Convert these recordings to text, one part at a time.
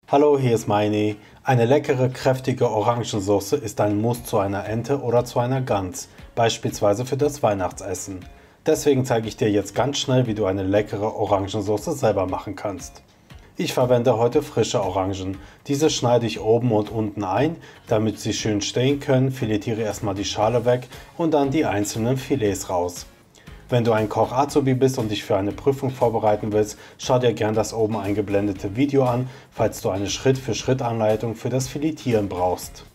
Hallo, hier ist Meini. Eine leckere, kräftige Orangensauce ist ein Muss zu einer Ente oder zu einer Gans, beispielsweise für das Weihnachtsessen. Deswegen zeige ich dir jetzt ganz schnell, wie du eine leckere Orangensauce selber machen kannst. Ich verwende heute frische Orangen. Diese schneide ich oben und unten ein, damit sie schön stehen können, filetiere erstmal die Schale weg und dann die einzelnen Filets raus. Wenn du ein Koch-Azubi bist und dich für eine Prüfung vorbereiten willst, schau dir gern das oben eingeblendete Video an, falls du eine Schritt-für-Schritt-Anleitung für das Filetieren brauchst.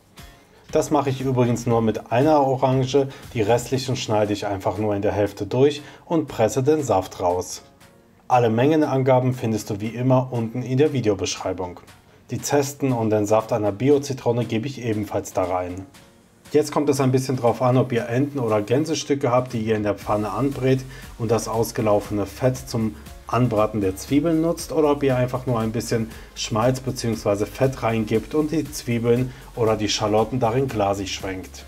Das mache ich übrigens nur mit einer Orange, die restlichen schneide ich einfach nur in der Hälfte durch und presse den Saft raus. Alle Mengenangaben findest du wie immer unten in der Videobeschreibung. Die Zesten und den Saft einer Bio-Zitrone gebe ich ebenfalls da rein. Jetzt kommt es ein bisschen drauf an, ob ihr Enten- oder Gänsestücke habt, die ihr in der Pfanne anbrät und das ausgelaufene Fett zum Anbraten der Zwiebeln nutzt, oder ob ihr einfach nur ein bisschen Schmalz bzw. Fett reingibt und die Zwiebeln oder die Schalotten darin glasig schwenkt.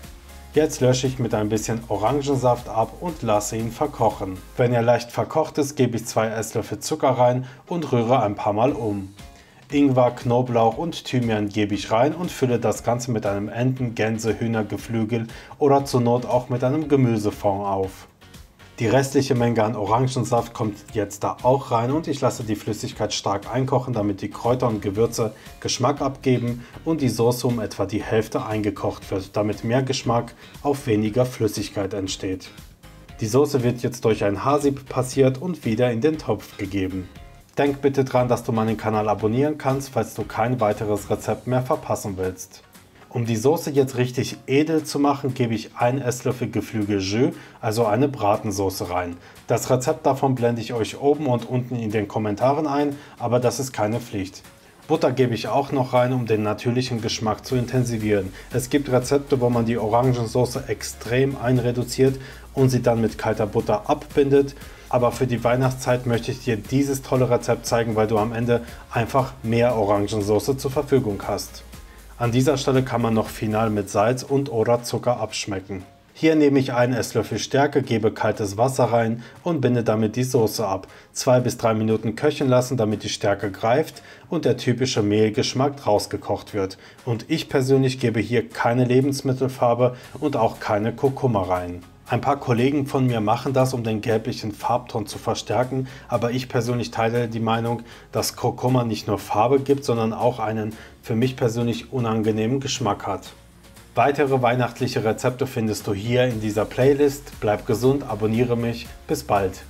Jetzt lösche ich mit ein bisschen Orangensaft ab und lasse ihn verkochen. Wenn er leicht verkocht ist, gebe ich 2 Esslöffel Zucker rein und rühre ein paar Mal um. Ingwer, Knoblauch und Thymian gebe ich rein und fülle das Ganze mit einem Enten-, Gänse-, Hühnergeflügel oder zur Not auch mit einem Gemüsefond auf. Die restliche Menge an Orangensaft kommt jetzt da auch rein und ich lasse die Flüssigkeit stark einkochen, damit die Kräuter und Gewürze Geschmack abgeben und die Soße um etwa die Hälfte eingekocht wird, damit mehr Geschmack auf weniger Flüssigkeit entsteht. Die Soße wird jetzt durch ein Haarsieb passiert und wieder in den Topf gegeben. Denk bitte dran, dass du meinen Kanal abonnieren kannst, falls du kein weiteres Rezept mehr verpassen willst. Um die Soße jetzt richtig edel zu machen, gebe ich 1 Esslöffel Geflügel-Jus, also eine Bratensoße rein. Das Rezept davon blende ich euch oben und unten in den Kommentaren ein, aber das ist keine Pflicht. Butter gebe ich auch noch rein, um den natürlichen Geschmack zu intensivieren. Es gibt Rezepte, wo man die Orangensauce extrem einreduziert und sie dann mit kalter Butter abbindet. Aber für die Weihnachtszeit möchte ich dir dieses tolle Rezept zeigen, weil du am Ende einfach mehr Orangensauce zur Verfügung hast. An dieser Stelle kann man noch final mit Salz und/oder Zucker abschmecken. Hier nehme ich 1 Esslöffel Stärke, gebe kaltes Wasser rein und binde damit die Soße ab. 2 bis 3 Minuten köcheln lassen, damit die Stärke greift und der typische Mehlgeschmack rausgekocht wird. Und ich persönlich gebe hier keine Lebensmittelfarbe und auch keine Kurkuma rein. Ein paar Kollegen von mir machen das, um den gelblichen Farbton zu verstärken, aber ich persönlich teile die Meinung, dass Kurkuma nicht nur Farbe gibt, sondern auch einen für mich persönlich unangenehmen Geschmack hat. Weitere weihnachtliche Rezepte findest du hier in dieser Playlist. Bleib gesund, abonniere mich, bis bald.